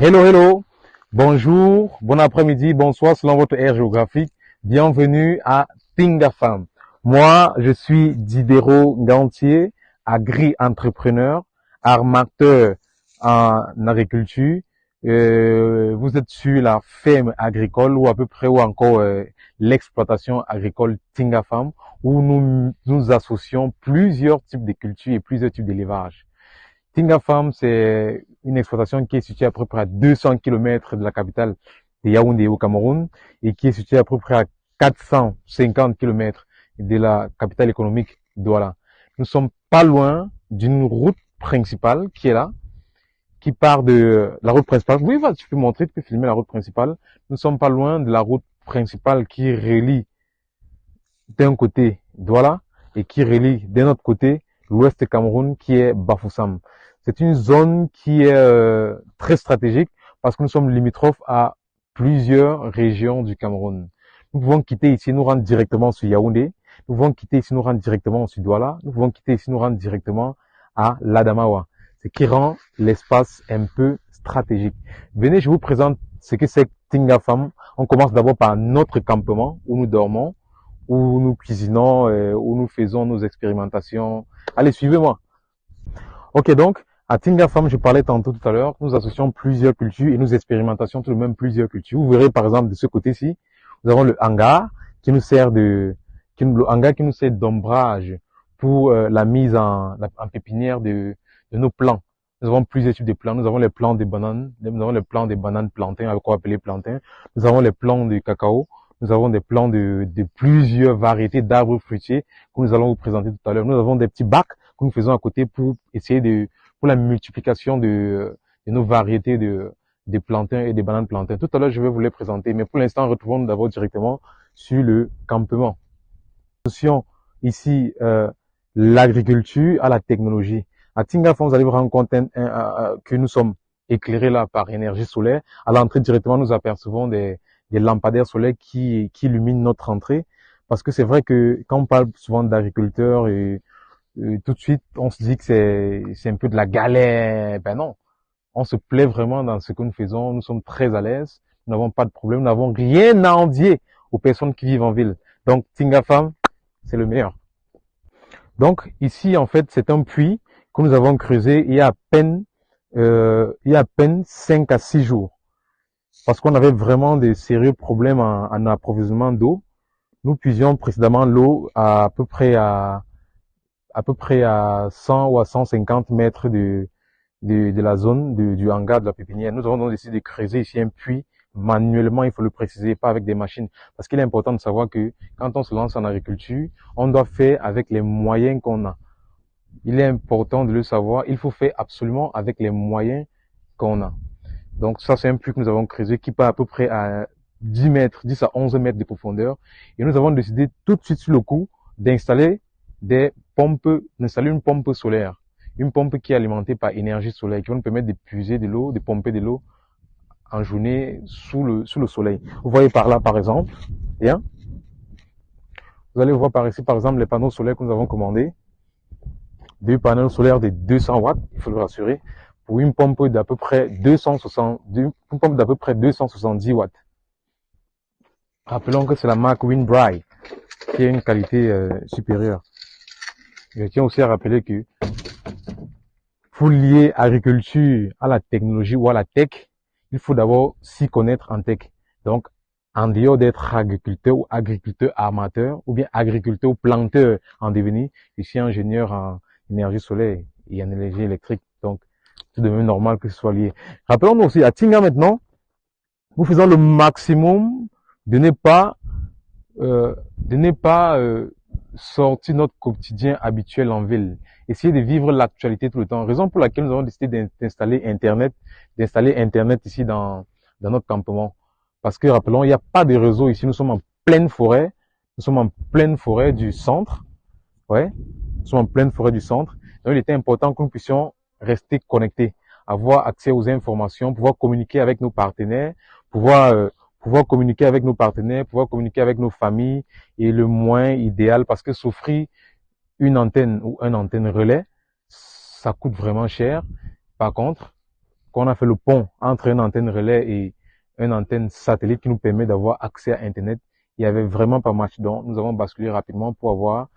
Hello, hello. Bonjour, bon après-midi, bonsoir selon votre aire géographique. Bienvenue à Tingafam. Moi, je suis Diderot Gantier, agri-entrepreneur, armateur en agriculture. Vous êtes sur la ferme agricole ou à peu près ou encore l'exploitation agricole Tingafam où nous associons plusieurs types de cultures et plusieurs types d'élevage. Tinga Farm, c'est une exploitation qui est située à peu près à 200 km de la capitale de Yaoundé au Cameroun et qui est située à peu près à 450 km de la capitale économique Douala. Nous sommes pas loin d'une route principale qui est là, qui part de la route principale. Oui, tu peux montrer, tu peux filmer la route principale. Nous sommes pas loin de la route principale qui relie d'un côté Douala et qui relie d'un autre côté l'ouest Cameroun qui est Bafoussam. C'est une zone qui est très stratégique parce que nous sommes limitrophes à plusieurs régions du Cameroun. Nous pouvons quitter ici, nous rendre directement sur Yaoundé. Nous pouvons quitter ici, nous rendre directement sur Douala. Nous pouvons quitter ici, nous rendre directement à l'Adamawa. Ce qui rend l'espace un peu stratégique. Venez, je vous présente ce que c'est Tingafam. On commence d'abord par notre campement où nous dormons, où nous cuisinons, où nous faisons nos expérimentations. Allez, suivez-moi. Ok, donc, à Tingafam, je parlais tantôt tout à l'heure, nous associons plusieurs cultures et nous expérimentations tout de même plusieurs cultures. Vous verrez par exemple de ce côté-ci, nous avons le hangar qui nous sert le hangar qui nous sert d'ombrage pour la mise en pépinière de nos plants. Nous avons plusieurs types de plants. Nous avons les plants de bananes, nous avons les plants de bananes plantains, qu'on appelle plantains. Nous avons les plants de cacao. Nous avons des plants de plusieurs variétés d'arbres fruitiers que nous allons vous présenter tout à l'heure. Nous avons des petits bacs que nous faisons à côté pour essayer pour la multiplication de nos variétés de plantains et des bananes plantains. Tout à l'heure, je vais vous les présenter, mais pour l'instant, retrouvons d'abord directement sur le campement. Associons ici l'agriculture à la technologie. À Tingafam, vous allez vous rendre compte que nous sommes éclairés là par énergie solaire. À l'entrée directement, nous apercevons des lampadaires solaires qui illuminent notre entrée. Parce que c'est vrai que quand on parle souvent d'agriculteurs et tout de suite, on se dit que c'est un peu de la galère. Ben non, on se plaît vraiment dans ce que nous faisons. Nous sommes très à l'aise. Nous n'avons pas de problème. Nous n'avons rien à envier aux personnes qui vivent en ville. Donc, Tingafam, c'est le meilleur. Donc, ici, en fait, c'est un puits que nous avons creusé il y a à peine 5 à 6 jours. Parce qu'on avait vraiment des sérieux problèmes en approvisionnement d'eau. Nous puisions précédemment l'eau à peu près à 100 ou à 150 mètres de la zone du hangar de la pépinière. Nous avons donc décidé de creuser ici un puits manuellement, il faut le préciser, pas avec des machines. Parce qu'il est important de savoir que quand on se lance en agriculture, on doit faire avec les moyens qu'on a. Il est important de le savoir, il faut faire absolument avec les moyens qu'on a. Donc ça, c'est un puits que nous avons creusé qui part à peu près à 10 mètres, 10 à 11 mètres de profondeur. Et nous avons décidé tout de suite sur le coup d'installer une pompe solaire. Une pompe qui est alimentée par énergie solaire, qui va nous permettre de puiser de l'eau, de pomper de l'eau en journée sous le soleil. Vous voyez par là, par exemple, bien. Vous allez voir par ici, par exemple, les panneaux solaires que nous avons commandés. Deux panneaux solaires de 200 watts, il faut le rassurer, pour une pompe d'à peu près 270 watts. Rappelons que c'est la marque Winbry, qui a une qualité supérieure. Je tiens aussi à rappeler que pour lier agriculture à la technologie ou à la tech, il faut d'abord s'y connaître en tech. Donc, en dehors d'être agriculteur ou agriculteur amateur ou bien agriculteur ou planteur en devenir, je suis ingénieur en énergie solaire et en énergie électrique. Donc, c'est de même normal que ce soit lié. Rappelons-nous aussi, à Tinga maintenant, nous faisons le maximum de ne pas sortir notre quotidien habituel en ville. Essayer de vivre l'actualité tout le temps. Raison pour laquelle nous avons décidé d'installer Internet ici dans notre campement. Parce que, rappelons, il n'y a pas de réseau ici. Nous sommes en pleine forêt. Nous sommes en pleine forêt du centre. Ouais. Nous sommes en pleine forêt du centre. Donc, il était important que nous puissions rester connectés, avoir accès aux informations, pouvoir communiquer avec nos partenaires, pouvoir communiquer avec nos partenaires, pouvoir communiquer avec nos familles et le moins idéal parce que s'offrir une antenne ou un antenne relais, ça coûte vraiment cher. Par contre, qu'on a fait le pont entre une antenne relais et une antenne satellite qui nous permet d'avoir accès à Internet. Il y avait vraiment pas match, donc nous avons basculé rapidement pour avoir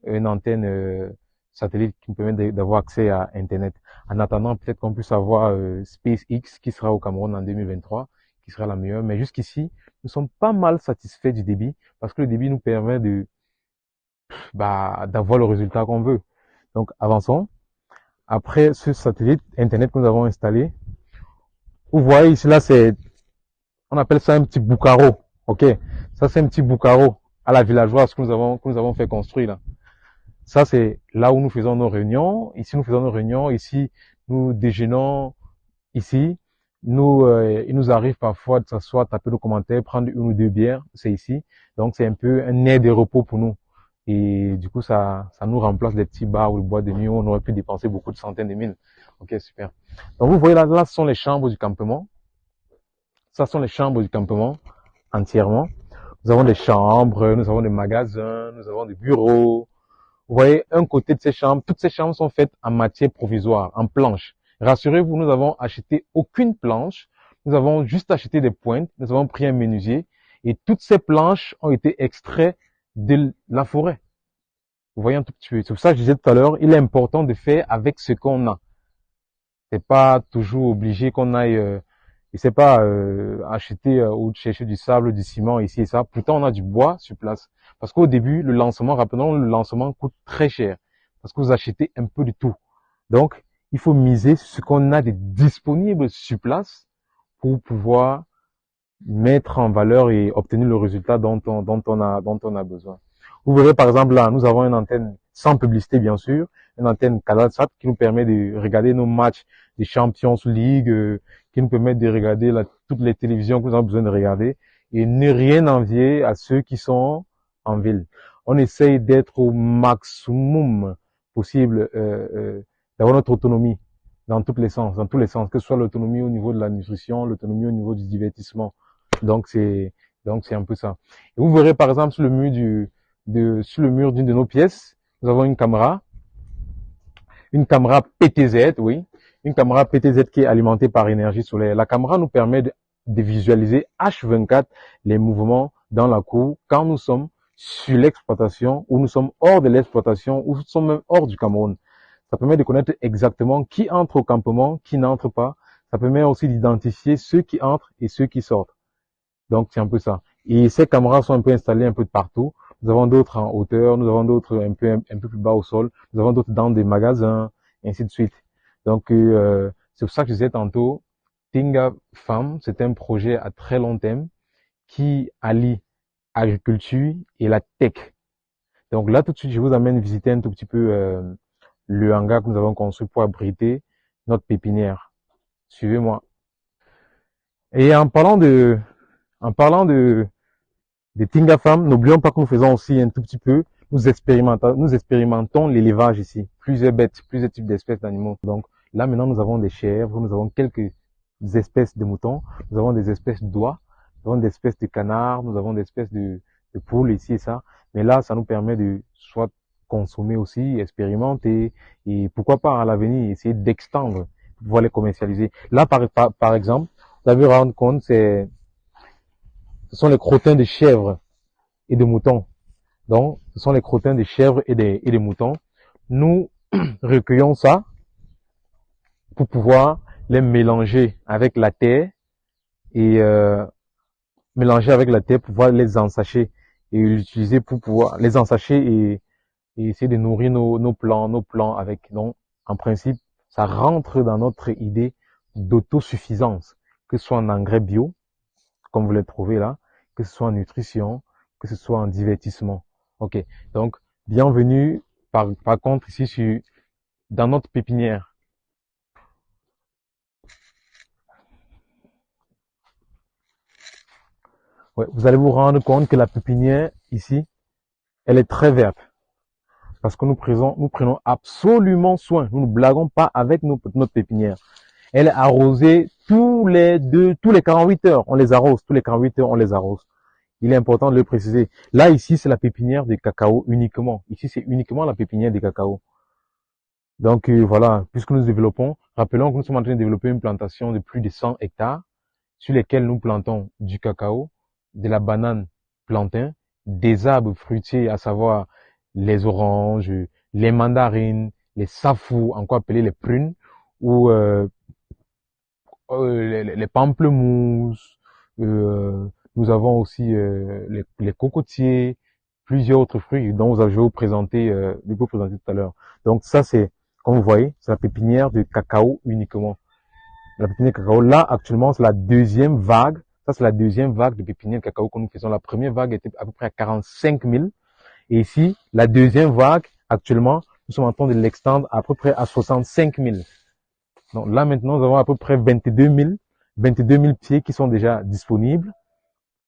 une antenne satellite qui nous permet d'avoir accès à Internet. En attendant, peut-être qu'on puisse avoir SpaceX qui sera au Cameroun en 2023, qui sera la meilleure. Mais jusqu'ici, nous sommes pas mal satisfaits du débit parce que le débit nous permet d'avoir le résultat qu'on veut. Donc, avançons. Après ce satellite Internet que nous avons installé, vous voyez ici, là, on appelle ça un petit boucaro. Ok, ça c'est un petit boucaro à la villageoise que nous avons fait construire là. Ça c'est là où nous faisons nos réunions. Ici nous faisons nos réunions. Ici nous déjeunons. Ici il nous arrive parfois de s'asseoir, taper nos commentaires, prendre une ou deux bières. C'est ici. Donc c'est un peu un air de repos pour nous. Et du coup ça nous remplace des petits bars ou les boîtes de nuit où on aurait pu dépenser beaucoup de centaines de mille. Ok, super. Donc vous voyez là ce sont les chambres du campement. Ça sont les chambres du campement entièrement. Nous avons des chambres, nous avons des magasins, nous avons des bureaux. Vous voyez, un côté de ces chambres, toutes ces chambres sont faites en matière provisoire, en planche. Rassurez-vous, nous n'avons acheté aucune planche. Nous avons juste acheté des pointes. Nous avons pris un menuisier. Et toutes ces planches ont été extraites de la forêt. Vous voyez un tout petit peu. C'est pour ça que je disais tout à l'heure, il est important de faire avec ce qu'on a. C'est pas toujours obligé qu'on aille, je pas, acheter ou chercher du sable, du ciment ici et ça. Pourtant, on a du bois sur place. Parce qu'au début, le lancement, rappelons, le lancement coûte très cher. Parce que vous achetez un peu de tout. Donc, il faut miser sur ce qu'on a de disponible sur place pour pouvoir mettre en valeur et obtenir le résultat dont on a besoin. Vous verrez par exemple là, nous avons une antenne sans publicité bien sûr, une antenne CanalSat qui nous permet de regarder nos matchs des Champions League, qui nous permet de regarder toutes les télévisions que nous avons besoin de regarder et ne rien envier à ceux qui sont en ville. On essaye d'être au maximum possible, d'avoir notre autonomie dans tous les sens, que ce soit l'autonomie au niveau de la nutrition, l'autonomie au niveau du divertissement. Donc c'est un peu ça. Et vous verrez par exemple sur le mur sur le mur d'une de nos pièces, nous avons une caméra PTZ, oui, une caméra PTZ qui est alimentée par énergie solaire. La caméra nous permet de visualiser H24 les mouvements dans la cour quand nous sommes sur l'exploitation ou nous sommes hors de l'exploitation ou nous sommes même hors du Cameroun. Ça permet de connaître exactement qui entre au campement, qui n'entre pas. Ça permet aussi d'identifier ceux qui entrent et ceux qui sortent. Donc, c'est un peu ça. Et ces caméras sont un peu installées un peu de partout. Nous avons d'autres en hauteur, nous avons d'autres un peu plus bas au sol, nous avons d'autres dans des magasins, et ainsi de suite. Donc, c'est pour ça que je disais tantôt, Tinga Farm, c'est un projet à très long terme qui allie agriculture et la tech. Donc là, tout de suite, je vous amène visiter un tout petit peu le hangar que nous avons construit pour abriter notre pépinière. Suivez-moi. Et en parlant de Tinga Farm, n'oublions pas que nous faisons aussi un tout petit peu, nous expérimentons l'élevage ici. Plusieurs bêtes, plusieurs types d'espèces d'animaux. Donc là, maintenant, nous avons des chèvres, nous avons quelques espèces de moutons, nous avons des espèces d'oies, nous avons des espèces de canards, nous avons des espèces de poules ici et ça. Mais là, ça nous permet de soit consommer aussi, expérimenter, et pourquoi pas à l'avenir essayer d'extendre, pour pouvoir les commercialiser. Là, par exemple, vous avez rendu compte, ce sont les crottins de chèvres et de moutons. Donc, ce sont les crottins de chèvres et des moutons. Nous recueillons ça pour pouvoir les mélanger avec la terre et pour pouvoir les ensacher et l'utiliser pour pouvoir les ensacher et essayer de nourrir nos plants avec. Donc, en principe, ça rentre dans notre idée d'autosuffisance, que ce soit en engrais bio, comme vous le trouvez là, que ce soit en nutrition, que ce soit en divertissement. Ok, donc bienvenue par contre ici dans notre pépinière. Ouais, vous allez vous rendre compte que la pépinière ici, elle est très verte. Parce que nous prenons absolument soin. Nous ne blaguons pas avec notre pépinière. Elle est arrosée tous les 48 heures. On les arrose. Tous les 48 heures, on les arrose. Il est important de le préciser. Là, ici, c'est la pépinière de cacao uniquement. Ici, c'est uniquement la pépinière de cacao. Donc voilà, puisque nous développons, rappelons que nous sommes en train de développer une plantation de plus de 100 hectares sur lesquels nous plantons du cacao, de la banane plantain, des arbres fruitiers, à savoir les oranges, les mandarines, les safous, encore appelés les prunes, ou les pamplemousses. Nous avons aussi les cocotiers, plusieurs autres fruits dont je vais vous présenter tout à l'heure. Donc ça, c'est, comme vous voyez, c'est la pépinière de cacao uniquement. La pépinière de cacao, là, actuellement, c'est la deuxième vague. Ça, c'est la deuxième vague de pépinière de cacao que nous faisons. La première vague était à peu près à 45 000. Et ici, la deuxième vague, actuellement, nous sommes en train de l'extendre à peu près à 65 000. Donc là, maintenant, nous avons à peu près 22 000 pieds qui sont déjà disponibles.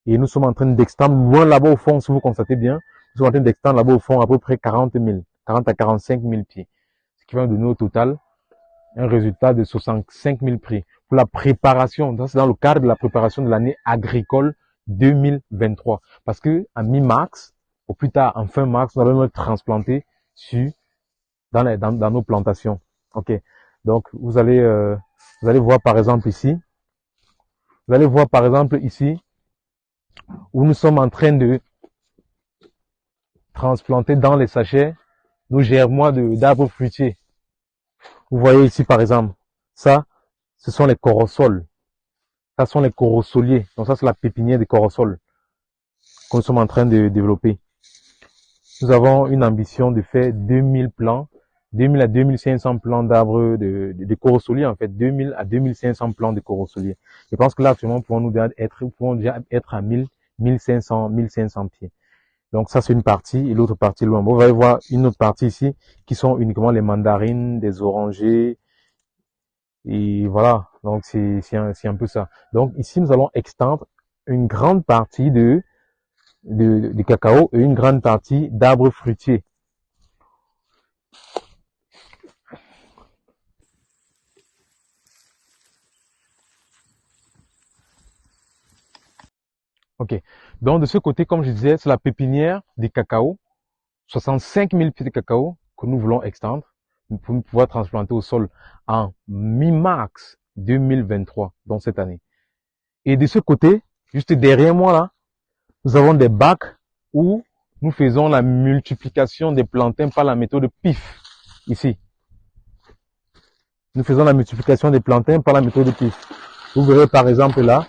Et nous sommes en train d'extendre loin là-bas au fond, si vous constatez bien. Nous sommes en train d'extendre là-bas au fond à peu près 40 à 45 000 pieds. Ce qui va nous donner au total un résultat de 65 000 prix. Pour la préparation, ça c'est dans le cadre de la préparation de l'année agricole 2023. Parce que à mi-mars, au plus tard en fin mars, nous allons être transplantés dans nos plantations. Ok. Donc vous allez voir par exemple ici. Vous allez voir par exemple ici où nous sommes en train de transplanter dans les sachets nos germois d'arbres fruitiers. Vous voyez ici par exemple, ça, ce sont les corossoles. Ça sont les corossoliers. Donc ça, c'est la pépinière des corossoles que nous sommes en train de développer. Nous avons une ambition de faire 2000 plants, 2000 à 2500 plants d'arbres de corossoliers en fait, 2000 à 2500 plants de corossoliers. Je pense que là, actuellement, nous pouvons déjà être à 1000, 1500, 1500 pieds. Donc ça, c'est une partie et l'autre partie loin. Vous allez voir une autre partie ici qui sont uniquement les mandarines, des orangers. Et voilà, donc c'est un peu ça. Donc ici, nous allons extendre une grande partie de cacao et une grande partie d'arbres fruitiers. Ok. Donc de ce côté, comme je disais, c'est la pépinière des cacao, 65 000 pieds de cacao que nous voulons extendre pour pouvoir transplanter au sol en mi-mars 2023, dans cette année. Et de ce côté, juste derrière moi là, nous avons des bacs où nous faisons la multiplication des plantains par la méthode PIF. Ici. Nous faisons la multiplication des plantains par la méthode PIF. Vous verrez par exemple là,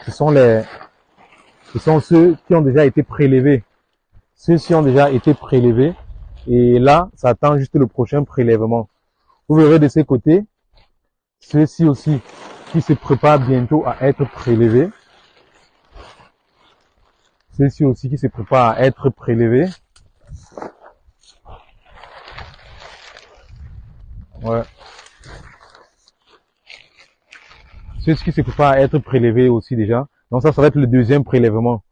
ce sont ceux qui ont déjà été prélevés. Ceux-ci ont déjà été prélevés. Et là, ça attend juste le prochain prélèvement. Vous verrez de ces côtés, ceux-ci aussi qui se préparent bientôt à être prélevés. Ceux-ci aussi qui se préparent à être prélevés. Ouais. Ceux-ci qui se préparent à être prélevés aussi déjà. Donc ça va être le deuxième prélèvement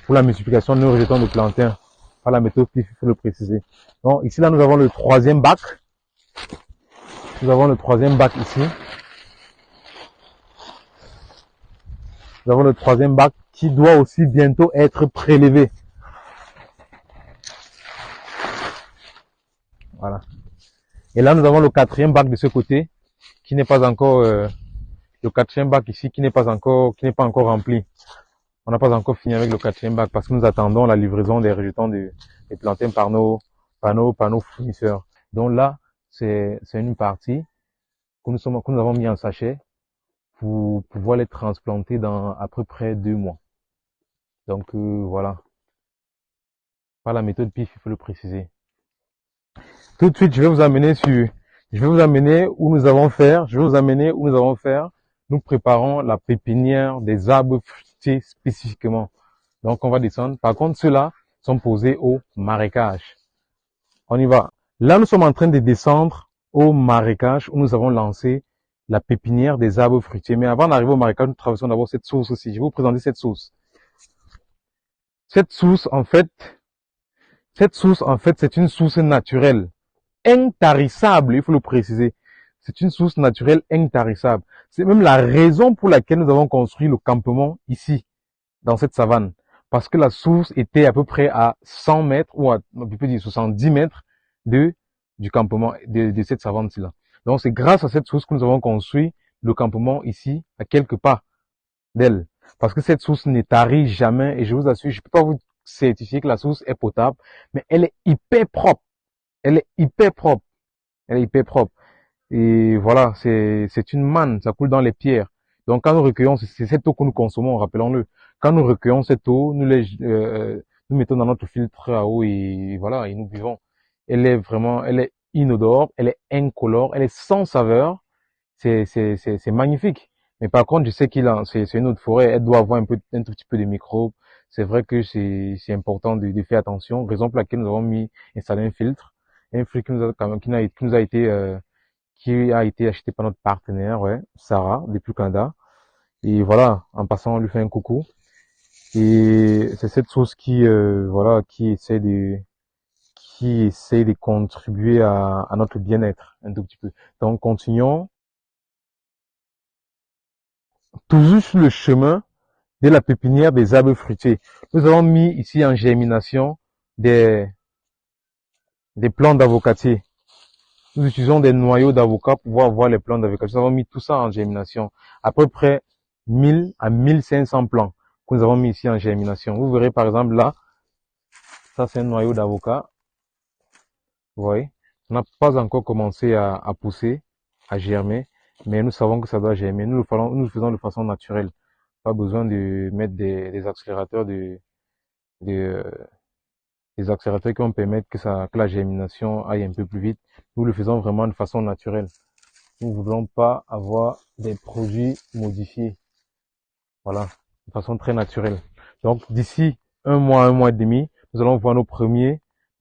pour la multiplication de nos rejetons de plantains par la méthode PIF, il faut le préciser. Donc ici là, nous avons le troisième bac. Nous avons le troisième bac ici. Nous avons le troisième bac qui doit aussi bientôt être prélevé. Voilà. Et là, nous avons le quatrième bac de ce côté qui n'est pas encore le quatrième bac ici qui n'est pas encore rempli. On n'a pas encore fini avec le quatrième bac parce que nous attendons la livraison des rejetons des plantains par nos fournisseurs. Donc là, c'est une partie que nous avons mis en sachet pour pouvoir les transplanter dans à peu près 2 mois. Donc voilà. Par la méthode PIF, il faut le préciser. Tout de suite, je vais vous amener où nous allons faire, nous préparons la pépinière des arbres fruitiers spécifiquement. Donc, on va descendre. Par contre, ceux-là sont posés au marécage. On y va. Là, nous sommes en train de descendre au marécage où nous avons lancé la pépinière des arbres fruitiers. Mais avant d'arriver au marécage, nous traversons d'abord cette source aussi. Je vais vous présenter cette source. Cette source, en fait, c'est une source naturelle. Intarissable, il faut le préciser. C'est une source naturelle intarissable. C'est même la raison pour laquelle nous avons construit le campement ici, dans cette savane. Parce que la source était à peu près à 100 mètres, ou à, on peut dire 70 mètres de du campement, de cette savane-là. Donc c'est grâce à cette source que nous avons construit le campement ici, à quelques pas d'elle. Parce que cette source ne tarit jamais et je vous assure, je peux pas vous certifier que la source est potable, mais elle est hyper propre. Elle est hyper propre. Elle est hyper propre. Et voilà, c'est une manne, ça coule dans les pierres. Donc quand nous recueillons, c'est cette eau que nous consommons, rappelons-le. Quand nous recueillons cette eau, nous mettons dans notre filtre à eau et voilà, et nous buvons. Elle est inodore, elle est incolore, elle est sans saveur. C'est magnifique. Mais par contre, je sais c'est une autre forêt, elle doit avoir un tout petit peu de microbes. C'est vrai que c'est important de faire attention. Raison pour laquelle nous avons installé un filtre qui nous a, qui nous a été, qui a été acheté par notre partenaire, ouais, Sarah, depuis Canada. Et voilà, en passant, on lui fait un coucou. Et c'est cette source voilà, qui essaie de contribuer à notre bien-être un tout petit peu. Donc, continuons toujours sur le chemin de la pépinière des arbres fruitiers. Nous avons mis ici en germination des, des plants d'avocatier. Nous utilisons des noyaux d'avocat pour pouvoir voir les plants d'avocatier. Nous avons mis tout ça en germination. À peu près 1000 à 1500 plants que nous avons mis ici en germination. Vous verrez par exemple là, ça c'est un noyau d'avocat. Vous voyez, on n'a pas encore commencé à pousser, à germer, mais nous savons que ça doit germer. Nous le faisons de façon naturelle. Pas besoin de mettre des accélérateurs de, des accélérateurs qui vont permettre que la germination aille un peu plus vite. Nous le faisons vraiment de façon naturelle. Nous ne voulons pas avoir des produits modifiés. Voilà, de façon très naturelle. Donc, d'ici un mois et demi, nous allons voir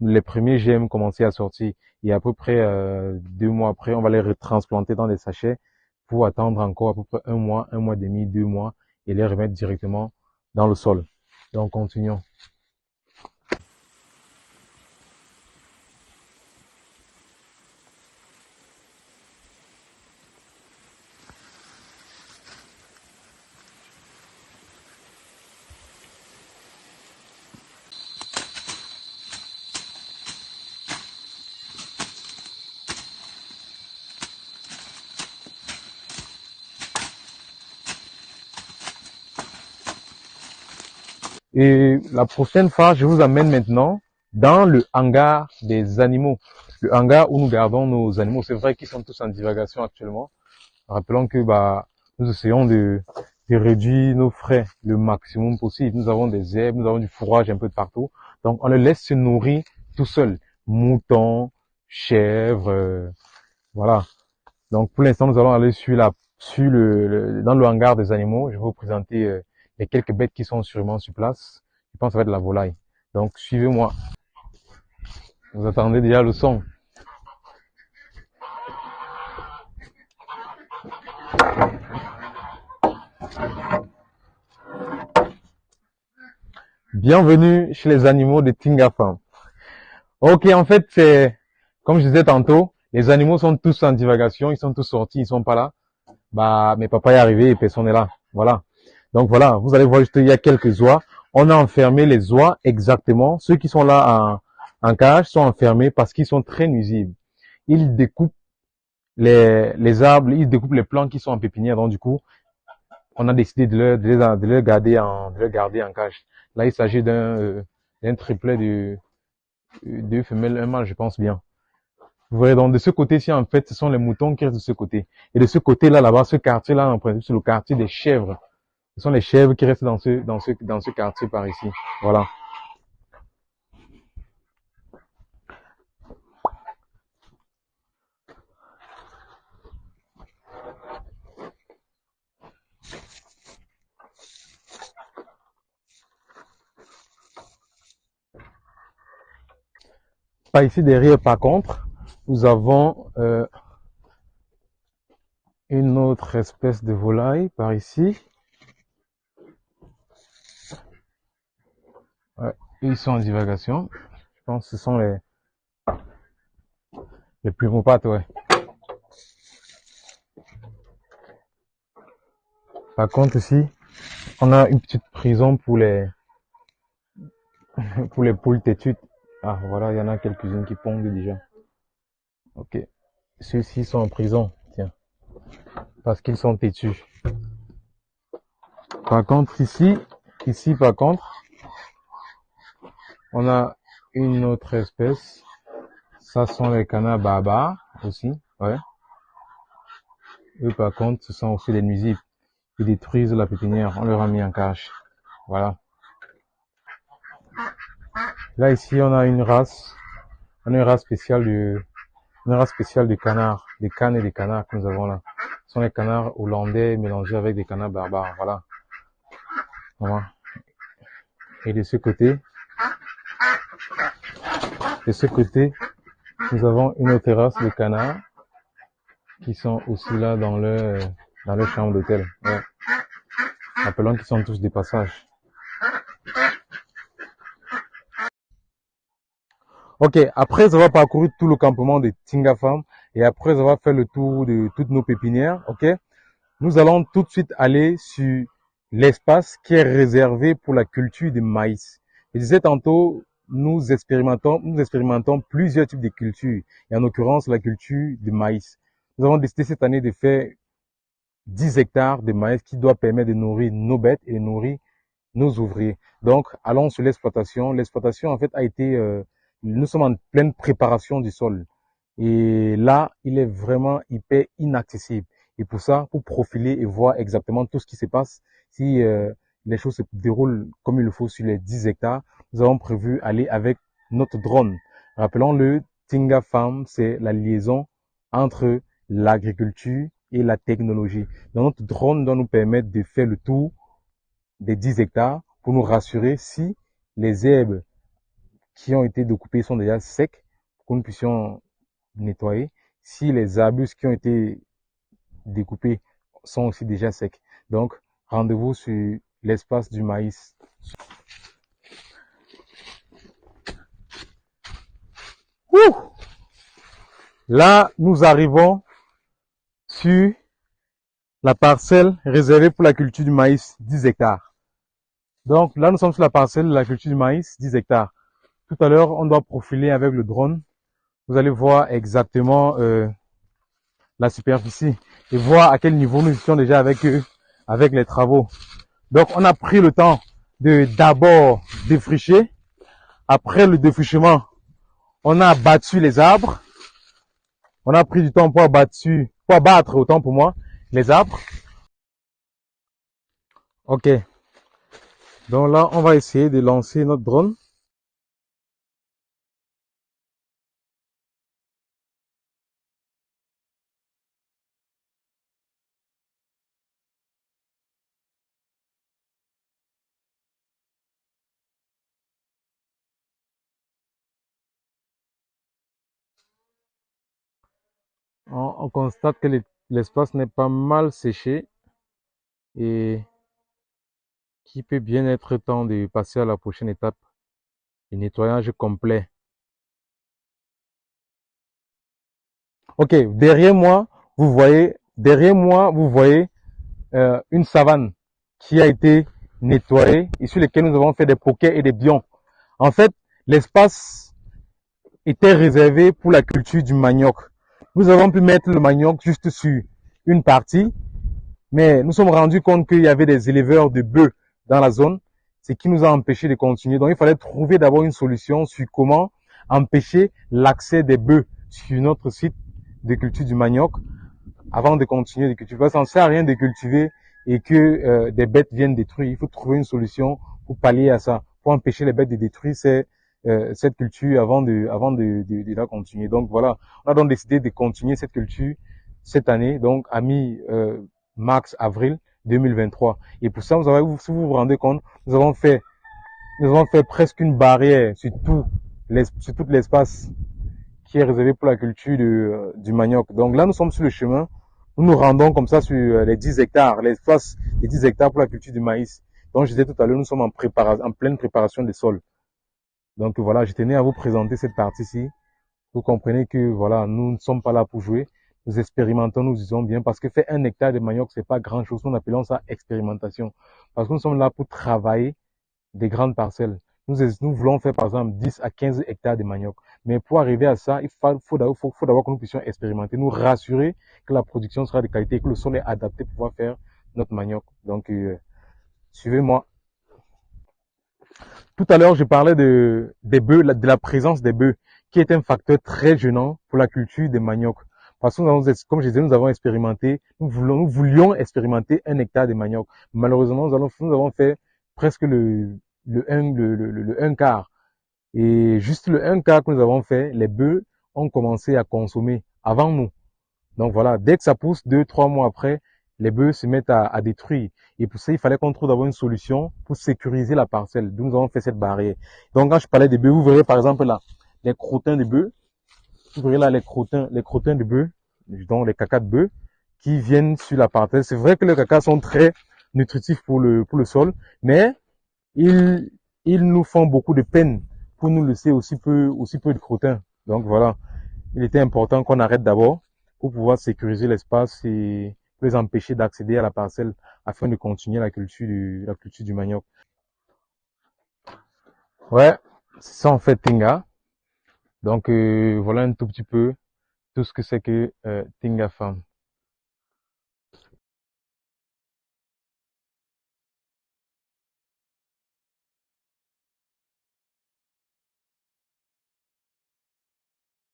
les premiers gemmes commencer à sortir. Et à peu près 2 mois après, on va les retransplanter dans des sachets pour attendre encore à peu près un mois et demi, 2 mois, et les remettre directement dans le sol. Donc, continuons. Et la prochaine fois, je vous amène maintenant dans le hangar des animaux. Le hangar où nous gardons nos animaux. C'est vrai qu'ils sont tous en divagation actuellement. Rappelons que nous essayons de réduire nos frais le maximum possible. Nous avons des herbes, nous avons du fourrage un peu de partout. Donc on les laisse se nourrir tout seuls. Moutons, chèvres, voilà. Donc pour l'instant, nous allons aller dans le hangar des animaux. Je vais vous présenter les quelques bêtes qui sont sûrement sur place. Je pense que ça va être la volaille. Donc suivez-moi. Vous attendez déjà le son. Bienvenue chez les animaux de Tinga Farm. Ok, en fait, comme je disais tantôt, les animaux sont tous en divagation, ils sont tous sortis, ils sont pas là. Mais papa est arrivé et personne n'est là. Voilà. Donc voilà, vous allez voir juste, il y a quelques oies. On a enfermé les oies exactement. Ceux qui sont là en cage sont enfermés parce qu'ils sont très nuisibles. Ils découpent les arbres, ils découpent les plants qui sont en pépinière. Donc du coup, on a décidé de les garder en cage. Là, il s'agit d'un triplet de deux femelles, un mâle, je pense bien. Vous voyez, donc de ce côté-ci, en fait, ce sont les moutons qui restent de ce côté. Et de ce côté-là, là-bas, ce quartier-là, en principe, c'est le quartier des chèvres. Ce sont les chèvres qui restent dans ce quartier par ici. Voilà. Par ici, derrière, par contre, nous avons une autre espèce de volaille par ici. Ouais, ils sont en divagation. Je pense que ce sont les plumopates, ouais. Par contre, ici, on a une petite prison pour pour les poules têtues. Ah, voilà, il y en a quelques-unes qui pondent déjà. Ok. Ceux-ci sont en prison, tiens, parce qu'ils sont têtus. Par contre, ici, par contre, on a une autre espèce. Ça sont les canards barbares aussi, ouais. Eux, par contre, ce sont aussi des nuisibles. Ils détruisent la pépinière. On leur a mis en cage. Voilà. Là, ici, on a une race. On a une race spéciale de canards. Des cannes et des canards que nous avons là. Ce sont les canards hollandais mélangés avec des canards barbares. Voilà. Voilà. Et de ce côté, nous avons une autre race de canards qui sont aussi là dans leur chambre d'hôtel. Ouais. Appelons qu'ils sont tous des passages. Ok, après avoir parcouru tout le campement de Tinga Farm et après avoir fait le tour de toutes nos pépinières, ok, nous allons tout de suite aller sur l'espace qui est réservé pour la culture du maïs. Je disais tantôt, nous expérimentons plusieurs types de cultures, et en l'occurrence la culture du maïs. Nous avons décidé cette année de faire 10 hectares de maïs qui doit permettre de nourrir nos bêtes et de nourrir nos ouvriers. Donc, allons sur l'exploitation. L'exploitation, en fait, nous sommes en pleine préparation du sol. Et là, il est vraiment hyper inaccessible. Et pour ça, pour profiler et voir exactement tout ce qui se passe, si les choses se déroulent comme il le faut sur les 10 hectares, nous avons prévu aller avec notre drone. Rappelons-le, Tinga Farm, c'est la liaison entre l'agriculture et la technologie. Donc, notre drone doit nous permettre de faire le tour des 10 hectares pour nous rassurer si les herbes qui ont été découpées sont déjà secs, pour que nous puissions nettoyer, si les arbustes qui ont été découpés sont aussi déjà secs. Donc, rendez-vous sur l'espace du maïs. Ouh! Là, nous arrivons sur la parcelle réservée pour la culture du maïs, 10 hectares. Donc là, nous sommes sur la parcelle de la culture du maïs, 10 hectares. Tout à l'heure, on doit profiler avec le drone. Vous allez voir exactement la superficie et voir à quel niveau nous étions déjà avec eux, avec les travaux. Donc, on a pris le temps de d'abord défricher. Après le défrichement, on a battu les arbres. On a pris du temps pour abattre, autant pour moi, les arbres. Ok. Donc là, on va essayer de lancer notre drone. On constate que l'espace n'est pas mal séché et qu'il peut bien être temps de passer à la prochaine étape, le nettoyage complet. Ok, derrière moi, vous voyez une savane qui a été nettoyée et sur laquelle nous avons fait des poquets et des bions. En fait, l'espace était réservé pour la culture du manioc. Nous avons pu mettre le manioc juste sur une partie, mais nous sommes rendus compte qu'il y avait des éleveurs de bœufs dans la zone, ce qui nous a empêché de continuer. Donc, il fallait trouver d'abord une solution sur comment empêcher l'accès des bœufs sur notre site de culture du manioc avant de continuer de cultiver. Parce que ça ne sert à rien de cultiver et que des bêtes viennent détruire. Il faut trouver une solution pour pallier à ça, pour empêcher les bêtes de détruire cette culture avant de la continuer. Donc voilà, on a donc décidé de continuer cette culture cette année, donc à mi-mars-avril 2023. Et pour ça, si vous vous rendez compte, nous avons fait presque une barrière sur tout l'espace qui est réservé pour la culture du manioc. Donc là, nous sommes sur le chemin. Nous nous rendons comme ça sur les 10 hectares, l'espace des 10 hectares pour la culture du maïs. Donc je disais tout à l'heure, nous sommes en pleine préparation des sols. Donc voilà, je tenais à vous présenter cette partie-ci. Vous comprenez que voilà, nous ne sommes pas là pour jouer. Nous expérimentons, nous disons bien, parce que faire 1 hectare de manioc, c'est pas grand chose. Nous appelons ça expérimentation. Parce que nous sommes là pour travailler des grandes parcelles. Nous voulons faire par exemple 10 à 15 hectares de manioc. Mais pour arriver à ça, faut d'abord que nous puissions expérimenter, nous rassurer que la production sera de qualité et que le sol est adapté pour pouvoir faire notre manioc. Donc, suivez-moi. Tout à l'heure, je parlais des bœufs, de la présence des bœufs, qui est un facteur très gênant pour la culture des maniocs. Parce que comme je disais, nous avons expérimenté, nous voulions expérimenter 1 hectare de manioc. Malheureusement, nous avons fait presque le 1 quart. Et juste le 1 quart que nous avons fait, les bœufs ont commencé à consommer avant nous. Donc voilà, dès que ça pousse, 2, 3 mois après, les bœufs se mettent à détruire. Et pour ça, il fallait qu'on trouve d'abord une solution pour sécuriser la parcelle. D'où nous avons fait cette barrière. Donc quand je parlais des bœufs, vous verrez par exemple là, les crottins de bœufs. Vous verrez là les crottins de bœufs, donc les cacas de bœufs, qui viennent sur la parcelle. C'est vrai que les cacas sont très nutritifs pour le sol, mais ils, ils nous font beaucoup de peine pour nous laisser aussi peu de crottins. Donc voilà, il était important qu'on arrête d'abord pour pouvoir sécuriser l'espace et les empêcher d'accéder à la parcelle afin de continuer la culture du manioc. Ouais, c'est ça en fait Tinga. Donc voilà un tout petit peu tout ce que c'est que Tinga Farm.